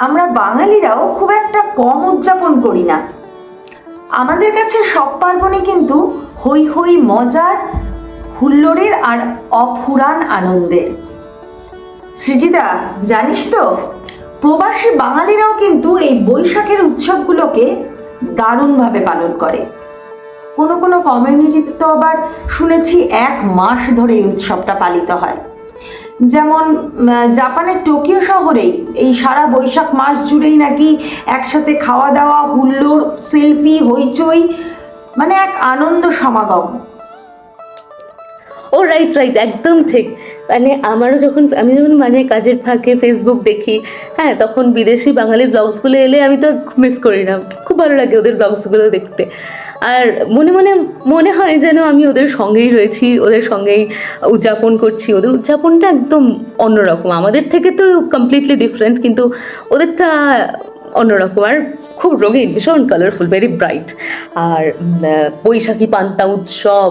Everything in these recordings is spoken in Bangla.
আমরা বাঙালিরাও খুব একটা কম উদযাপন করি না। আমাদের কাছে সব পার্বণই কিন্তু হই হই মজার, হুল্লোড়ের আর অফুরান আনন্দের। সৃজিদা, জানিস তো প্রবাসী বাঙালিরাও কিন্তু এই বৈশাখের উৎসবগুলোকে দারুণভাবে পালন করে। কোনো কোনো কমিউনিটিতে তো আবার শুনেছি 1 মাস ধরে এই উৎসবটা পালিত হয়। যেমন জাপানের টোকিও শহরেই এই সারা বৈশাখ মাস জুড়েই নাকি একসাথে খাওয়া দাওয়া, হুল্লোড়, সেলফি, হইচই, মানে এক আনন্দ সমাগম। ও রাইট রাইট, একদম ঠিক। মানে আমি যখন মানে কাজের ফাঁকে ফেসবুক দেখি, হ্যাঁ, তখন বিদেশি বাঙালি ব্লগসগুলো এলে আমি তো মিস করি না। খুব ভালো লাগে ওদের ব্লগসগুলো দেখতে। আর মনে মনে মনে হয় যেন আমি ওদের সঙ্গেই রয়েছি, ওদের সঙ্গেই উদযাপন করছি। ওদের উদযাপনটা একদম অন্যরকম, আমাদের থেকে তো কমপ্লিটলি ডিফারেন্ট, কিন্তু ওদেরটা অন্যরকম আর খুব রঙিন, ভীষণ কালারফুল, ভেরি ব্রাইট। আর বৈশাখী পান্তা উৎসব,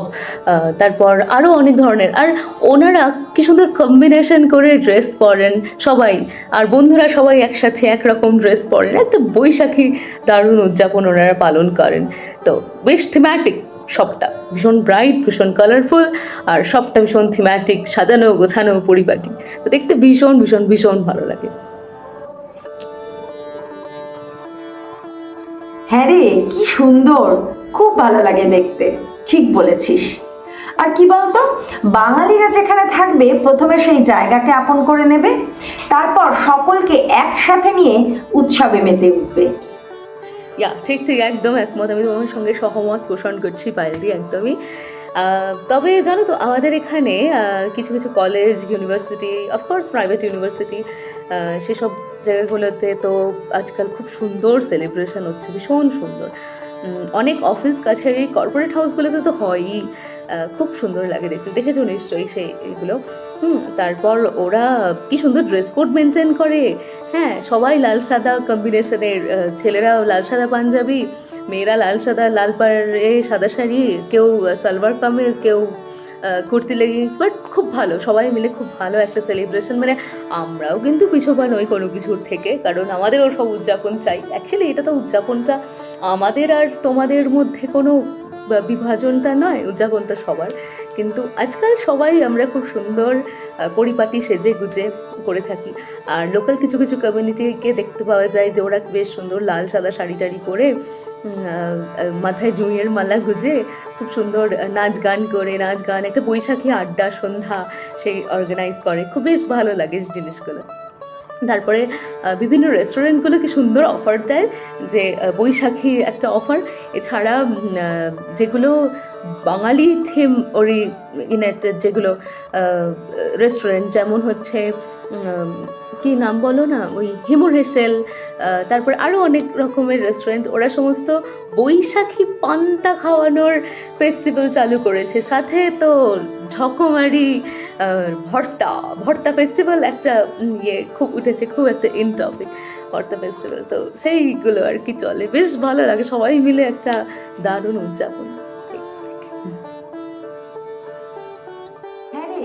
তারপর আরও অনেক ধরনের। আর ওনারা কি সুন্দর কম্বিনেশন করে ড্রেস পরেন সবাই, আর বন্ধুরা সবাই একসাথে একরকম ড্রেস পরেন, একটা বৈশাখী দারুণ উদযাপন ওনারা পালন করেন। তো বেশ থিম্যাটিক, সবটা ভীষণ ব্রাইট, ভীষণ কালারফুল, আর সবটা ভীষণ থিম্যাটিক, সাজানো গোছানো পরিপাটি। তো দেখতে ভীষণ ভীষণ ভীষণ ভালো লাগে। হ্যাঁ রে, কি সুন্দর, খুব ভালো লাগে দেখতে। ঠিক বলেছিস। আর কি বলতো, বাঙালিরা যেখানে থাকবে প্রথমে সেই জায়গাকে আপন করে নেবে, তারপর সকলকে একসাথে নিয়ে উৎসবে মেতে উঠবে। ঠিক ঠিক, একদম একমত। আমি তোমার সঙ্গে সহমত পোষণ করছি পায়েলদি, একদমই। তবে জানো তো, আমাদের এখানে কিছু কিছু college, university, of course private university, সেসব জায়গাগুলোতে তো আজকাল খুব সুন্দর সেলিব্রেশন হচ্ছে, ভীষণ সুন্দর। অনেক অফিস কাছারি, কর্পোরেট হাউসগুলোতে তো হয়ই, খুব সুন্দর লাগে দেখতে। দেখেছো নিশ্চয়ই এগুলো। তারপর ওরা কি সুন্দর ড্রেস কোড মেনটেন করে। হ্যাঁ, সবাই লাল সাদা কম্বিনেশনের, ছেলেরা লাল সাদা পাঞ্জাবি, মেয়েরা লাল সাদা, লাল পাড়ে সাদা শাড়ি, কেউ সালোয়ার কামিজ, কেউ কুর্তি লেগিংস। বাট খুব ভালো, সবাই মিলে খুব ভালো একটা সেলিব্রেশন। মানে আমরাও কিন্তু পিছপা নই কোনো কিছুর থেকে, কারণ আমাদেরও সব উদযাপন চাই। অ্যাকচুয়ালি এটা তো উদযাপনটা আমাদের আর তোমাদের মধ্যে কোনো বিভাজনটা নয়, উদযাপনটা সবার। কিন্তু আজকাল সবাই আমরা খুব সুন্দর পরিপাটি সেজে গুজে করে থাকি। আর লোকাল কিছু কিছু কমিউনিটিকে দেখতে পাওয়া যায় যে ওরা বেশ সুন্দর লাল সাদা শাড়ি টাড়ি পরে, মাথায় জুঁইয়ের মালা গুজে খুব সুন্দর নাচ গান করে, নাচ গান, একটা বৈশাখী আড্ডা সন্ধ্যা সেই অর্গানাইজ করে। খুব বেশ ভালো লাগে জিনিসগুলো। তারপরে বিভিন্ন রেস্টুরেন্টগুলো কি সুন্দর অফার দেয়, যে বৈশাখী একটা অফার। এছাড়া যেগুলো বাঙালি থিম ওরিয়েন্টেড যেগুলো রেস্টুরেন্ট, যেমন হচ্ছে কি নাম বলো না, ওই হিমুর হেসেল, তারপর আরও অনেক রকমের রেস্টুরেন্ট, ওরা সমস্ত বৈশাখী পান্তা খাওয়ানোর ফেস্টিভ্যাল চালু করেছে। সাথে তো ঝকমারি ভর্তা ভর্তা ফেস্টিভ্যাল একটা খুব উঠেছে, খুব একটা ইন টপিক ভর্তা ফেস্টিভ্যাল। তো সেইগুলো আর কি চলে, বেশ ভালো লাগে, সবাই মিলে একটা দারুণ উদযাপন। হ্যাঁ রে,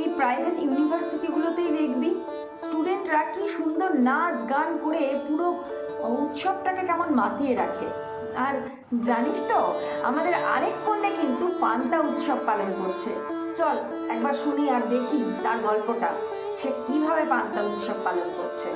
এই প্রাইভেট ইউনিভার্সিটিগুলোতেই দেখবি স্টুডেন্টরা কি সুন্দর নাচ গান করে পুরো উৎসবটাকে কেমন মাতিয়ে রাখে। আর জানিস তো, আমাদের আরেক কন্যা কিন্তু পান্তা উৎসব পালন করছে। চল একবার শুনি আর দেখি তার গল্পটা, সে কিভাবে পান্তা উৎসব পালন করছে।